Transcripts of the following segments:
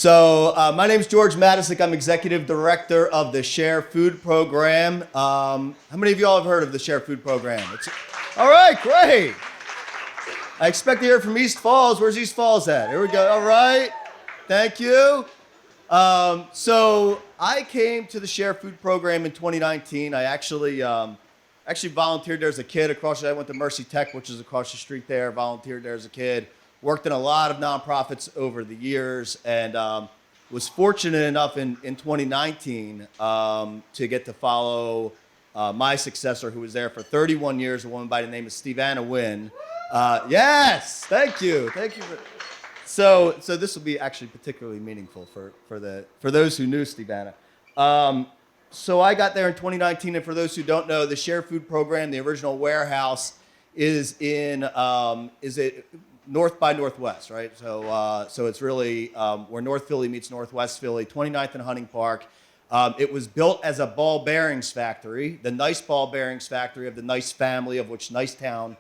My name is George Matysik. I'm Executive Director of the Share Food Program. How many of you all have heard of the Share Food Program? All right, great. I expect to hear from East Falls. Where's East Falls at? Here we go. All right. Thank you. I came to the Share Food Program in 2019. I actually volunteered there as a kid across the street. I went to Mercy Tech, which is across the street there, volunteered there as a kid. Worked in a lot of nonprofits over the years, and was fortunate enough in 2019 to get to follow my successor, who was there for 31 years, a woman by the name of Stevana Wynn. Yes, thank you. So this will be actually particularly meaningful for those who knew Stevana. So I got there in 2019, and for those who don't know, the Share Food Program, the original warehouse, is North by Northwest, right? So it's really where North Philly meets Northwest Philly, 29th and Hunting Park. It was built as a ball bearings factory, the Nice Ball Bearings Factory of the Nice family, of which Nicetown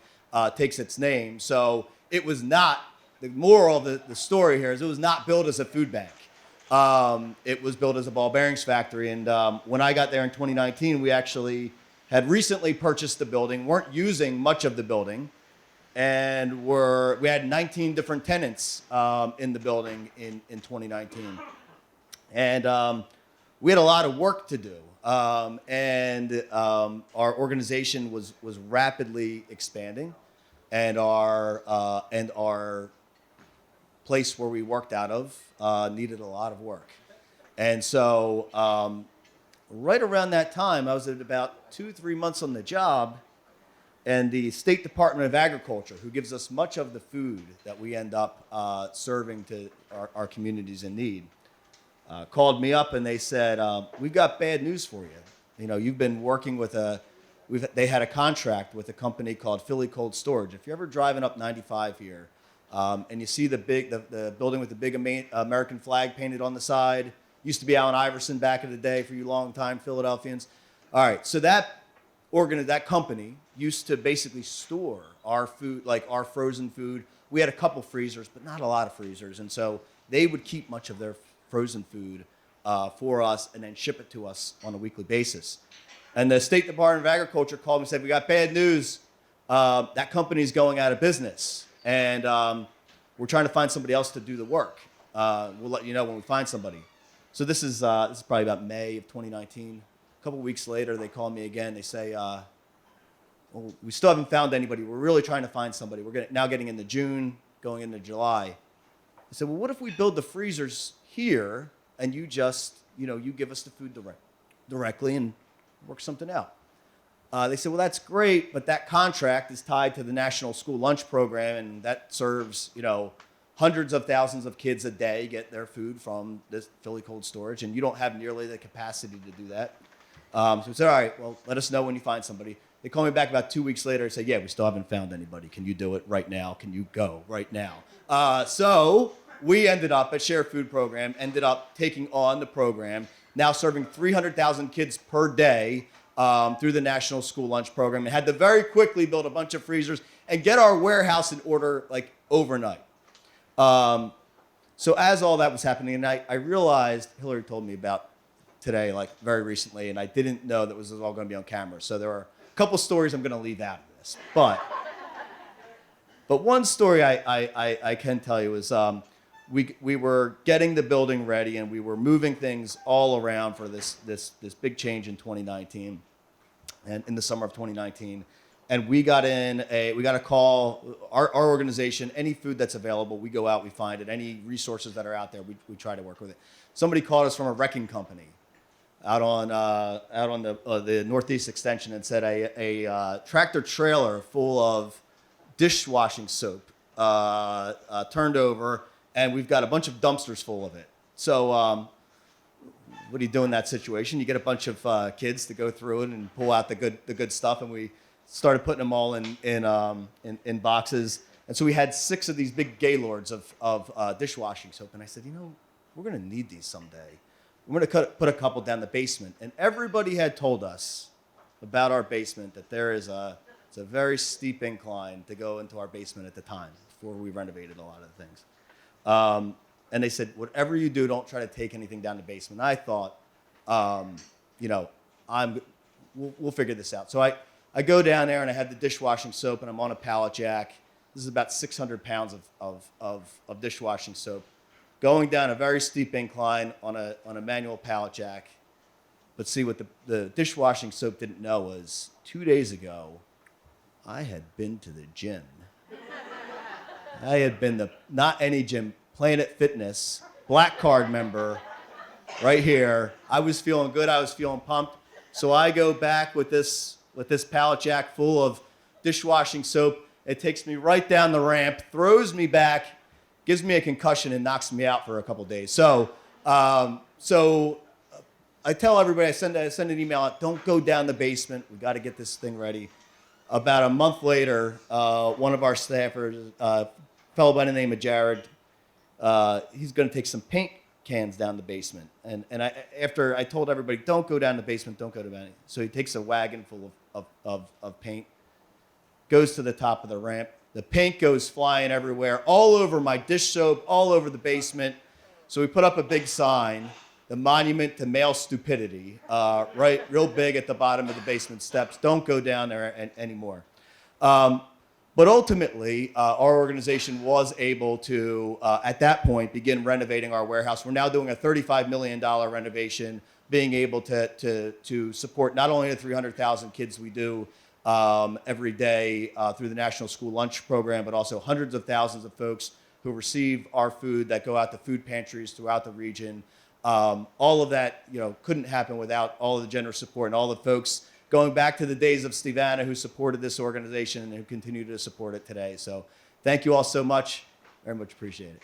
takes its name. So it was not, the moral of the story here is it was not built as a food bank. It was built as a ball bearings factory. And when I got there in 2019, we actually had recently purchased the building, weren't using much of the building, and we had 19 different tenants in the building in 2019. And we had a lot of work to do. Our organization was rapidly expanding, and our place where we worked out of needed a lot of work. And so right around that time, I was at about 2-3 months on the job, and the State Department of Agriculture, who gives us much of the food that we end up serving to our communities in need, called me up and they said, we've got bad news for you. You know, you've been working with they had a contract with a company called Philly Cold Storage. If you're ever driving up 95 here, and you see the building with the big American flag painted on the side, used to be Allen Iverson back in the day for you long-time Philadelphians. All right, so that company used to basically store our food, like our frozen food. We had a couple freezers, but not a lot of freezers. And so they would keep much of their frozen food for us and then ship it to us on a weekly basis. And the State Department of Agriculture called me and said, we got bad news. That company's going out of business. And we're trying to find somebody else to do the work. We'll let you know when we find somebody. So this is probably about May of 2019. A couple weeks later, they call me again. They say, well, we still haven't found anybody. We're really trying to find somebody. We're now getting into June, going into July. I said, well, what if we build the freezers here and you just, you give us the food directly and work something out? They said, well, that's great, but that contract is tied to the National School Lunch Program, and that serves, hundreds of thousands of kids a day get their food from this Philly Cold Storage, and you don't have nearly the capacity to do that. So we said, all right, well, let us know when you find somebody. They called me back about 2 weeks later and said, yeah, we still haven't found anybody. Can you do it right now? Can you go right now? So we ended up at Share Food Program, ended up taking on the program, now serving 300,000 kids per day through the National School Lunch Program, and had to very quickly build a bunch of freezers and get our warehouse in order like overnight. So as all that was happening, and I realized, Hillary told me about today, like very recently, and I didn't know that this was all going to be on camera. So there are a couple stories I'm going to leave out of this. But one story I can tell you is we were getting the building ready, and we were moving things all around for this big change in 2019, and in the summer of 2019. And we got a call, our organization, any food that's available, we go out, we find it. Any resources that are out there, we try to work with it. Somebody called us from a wrecking company out on the Northeast Extension and said a tractor trailer full of dishwashing soap turned over, and we've got a bunch of dumpsters full of it. So what do you do in that situation? You get a bunch of kids to go through it and pull out the good stuff, and we started putting them all in boxes. And so we had 6 of these big gaylords of dishwashing soap. And I said, we're going to need these someday. We're going to put a couple down the basement. And everybody had told us about our basement that it's a very steep incline to go into our basement at the time before we renovated a lot of the things. and they said, whatever you do, don't try to take anything down the basement. I thought, you know, we'll figure this out. So I go down there and I had the dishwashing soap and I'm on a pallet jack. This is about 600 pounds of dishwashing soap, going down a very steep incline on a manual pallet jack. But see, what the dishwashing soap didn't know was 2 days ago, I had been to the gym. I had been not any gym, Planet Fitness, Black Card member, right here. I was feeling good. I was feeling pumped. So I go back with this pallet jack full of dishwashing soap. It takes me right down the ramp, throws me back, gives me a concussion, and knocks me out for a couple days. So I tell everybody, I send an email out, don't go down the basement. We got to get this thing ready. About a month later, one of our staffers, a fellow by the name of Jared, he's going to take some paint cans down the basement. And after I told everybody, don't go down the basement, don't go to bed. So he takes a wagon full of paint, goes to the top of the ramp. The paint goes flying everywhere, all over my dish soap, all over the basement. So we put up a big sign, the monument to male stupidity, right, real big at the bottom of the basement steps. Don't go down there anymore. But ultimately, our organization was able to, at that point, begin renovating our warehouse. We're now doing a $35 million renovation, being able to support not only the 300,000 kids we do every day through the National School Lunch Program, but also hundreds of thousands of folks who receive our food that go out to food pantries throughout the region. All of that, couldn't happen without all of the generous support and all the folks going back to the days of Stevana who supported this organization and who continue to support it today. So thank you all so much. Very much appreciate it.